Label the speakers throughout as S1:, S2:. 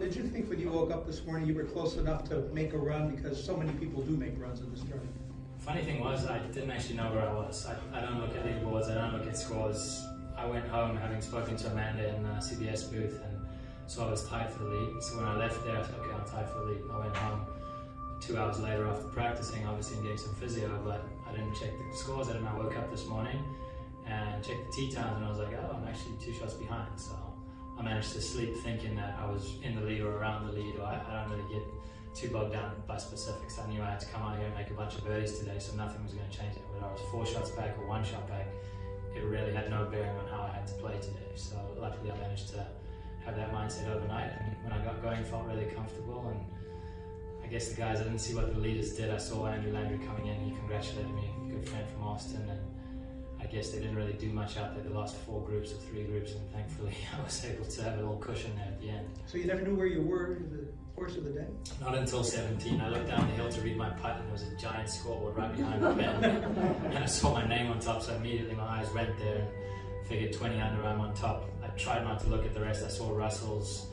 S1: did you think when you woke up this morning you were close enough to make a run, because so many people do make runs in this tournament?
S2: Funny thing was, I didn't actually know where I was. I don't look at leaderboards, I don't look at scores. I went home having spoken to Amanda in the CBS booth, and so I was tied for the lead. So when I left there, I said, okay, I'm tied for the lead. I went home 2 hours later after practicing, obviously, and getting some physio, but I didn't check the scores. I woke up this morning and checked the tee times, and I was like, oh, I'm actually 2 shots behind. So I managed to sleep thinking that I was in the lead or around the lead. Or I don't really get too bogged down by specifics. I knew I had to come out here and make a bunch of birdies today, so nothing was going to change it. Whether I was 4 shots back or 1 shot back, it really had no bearing on how I had to play today. So luckily I managed to have that mindset overnight, and when I got going, felt really comfortable. And I guess the guys, I didn't see what the leaders did. I saw Andrew Landry coming in, he congratulated me, a good friend from Austin, and I guess they didn't really do much out there. They lost 4 groups or 3 groups, and thankfully I was able to have a little cushion there at the end.
S1: So you never knew where you were in the course of the day?
S2: Not until 17. I looked down the hill to read my putt, and there was a giant scoreboard right behind the pen. And I saw my name on top, so immediately my eyes went there and figured 20 under, I'm on top. I tried not to look at the rest. I saw Russell's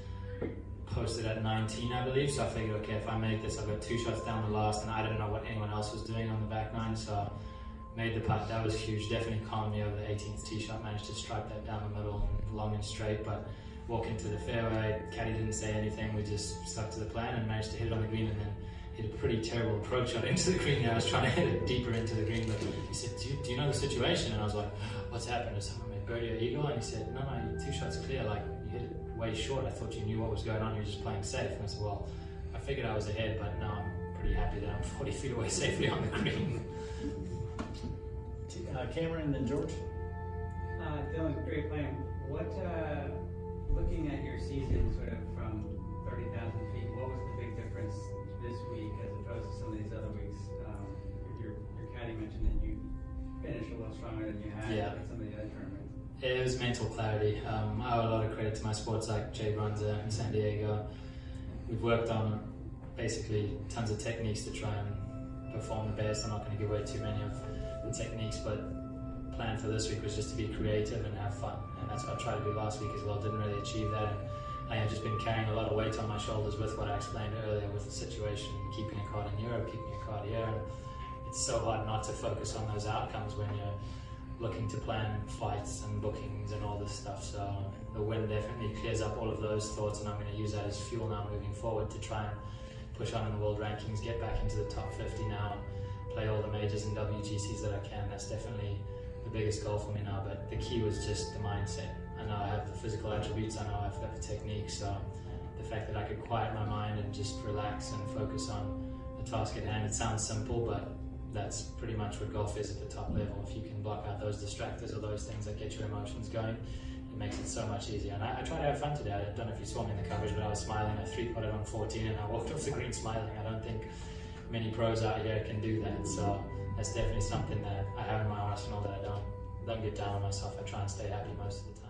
S2: posted at 19, I believe, so I figured, okay, if I make this, I've got 2 shots down the last, and I didn't know what anyone else was doing on the back 9, so made the putt. That was huge, definitely calmed me over the 18th tee shot. Managed to stripe that down the middle, long and straight, but walk into the fairway, caddy didn't say anything, we just stuck to the plan and managed to hit it on the green, and then hit a pretty terrible approach shot into the green there. I was trying to hit it deeper into the green, but he said, do you know the situation? And I was like, what's happened? Has someone made birdie or eagle? And he said, no, you're 2 shots clear, like you hit it way short. I thought you knew what was going on, you were just playing safe. And I said, well, I figured I was ahead, but now I'm pretty happy that I'm 40 feet away safely on the green.
S3: Cameron and then George.
S4: Dylan, great playing. What, looking at your season sort of from 30,000 feet, what was the big difference this week as opposed to some of these other weeks? Your caddy mentioned that you finished a little stronger than you had in some of the other tournaments.
S2: It was mental clarity. I owe a lot of credit to my sports like Jay Brunza in San Diego. We've worked on basically tons of techniques to try and perform the best. I'm not going to give away too many of the techniques, but plan for this week was just to be creative and have fun, and that's what I tried to do last week as well. Didn't really achieve that, and I have just been carrying a lot of weight on my shoulders with what I explained earlier with the situation, keeping a card in Europe, keeping a card here, and it's so hard not to focus on those outcomes when you're looking to plan fights and bookings and all this stuff. So the win definitely clears up all of those thoughts, and I'm going to use that as fuel now moving forward to try and push on in the world rankings, get back into the top 50 now, play all the majors and WGCs that I can. That's definitely the biggest goal for me now, but the key was just the mindset. I know I have the physical attributes, I know I've got the technique, so the fact that I could quiet my mind and just relax and focus on the task at hand. It sounds simple, but that's pretty much what golf is at the top level. If you can block out those distractors or those things that get your emotions going, it makes it so much easier. And I tried to have fun today. I don't know if you saw me in the coverage, but I was smiling. I 3-putted on 14 and I walked off the green smiling. I don't think many pros out here can do that, so that's definitely something that I have in my arsenal, that I don't get down on myself. I try and stay happy most of the time.